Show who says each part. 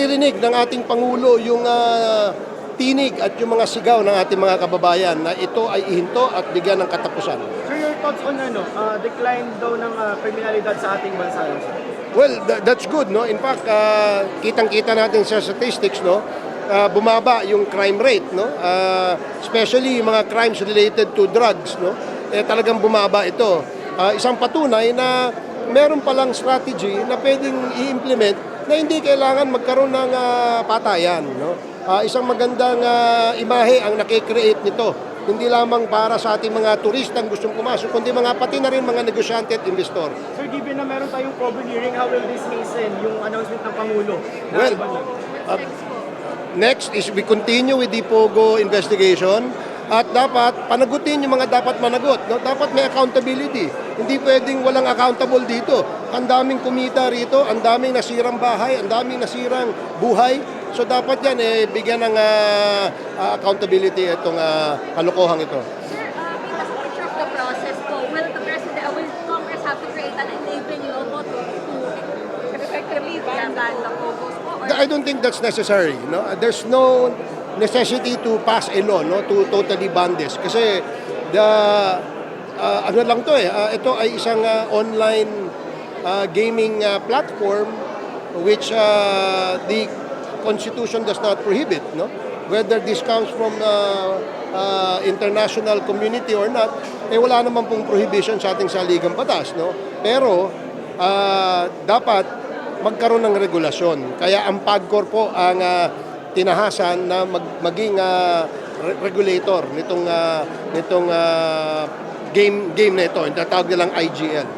Speaker 1: Narinig ng ating Pangulo yung tinig at yung mga sigaw ng ating mga kababayan na ito ay ihinto at bigyan ng katapusan.
Speaker 2: Sir, your thoughts on decline daw ng kriminalidad sa ating bansa?
Speaker 1: Well, that's good, no? In fact, kitang-kita natin sa statistics, no? Bumaba yung crime rate, no? Especially yung mga crimes related to drugs, no? Talagang bumaba ito. Isang patunay na meron palang strategy na pwedeng i-implement na hindi kailangan magkaroon ng patayan, no? Isang magandang imahe ang nakikreate nito. Hindi lamang para sa ating mga turistang gustong pumasok, kundi pati na rin mga negosyante at investor.
Speaker 2: Sir, given na meron tayong COVID hearing, how will this hasten yung announcement ng Pangulo?
Speaker 1: Well, next is we continue with the POGO investigation at dapat panagutin yung mga dapat managot. No? Dapat may accountability. Hindi pwedeng walang accountable dito. Ang daming kumita rito, ang daming nasirang bahay, ang daming nasirang buhay. So dapat yan bigyan ng accountability itong kalokohan ito.
Speaker 3: Sir, because of picture of the process po, will Congress have to create an enabling law to effectively ban the POGOs po?
Speaker 1: I don't think that's necessary. No? There's no necessity to pass a law, no, to totally ban this. Kasi ano lang to ito ay isang online gaming platform which the Constitution does not prohibit, no? Whether this comes from international community or not, wala naman pong prohibition sa ating saligang batas, no? Pero dapat magkaroon ng regulasyon. Kaya ang PAGCOR po ang tinahasan na maging regulator nitong game na ito. Tinatawag nilang IGL.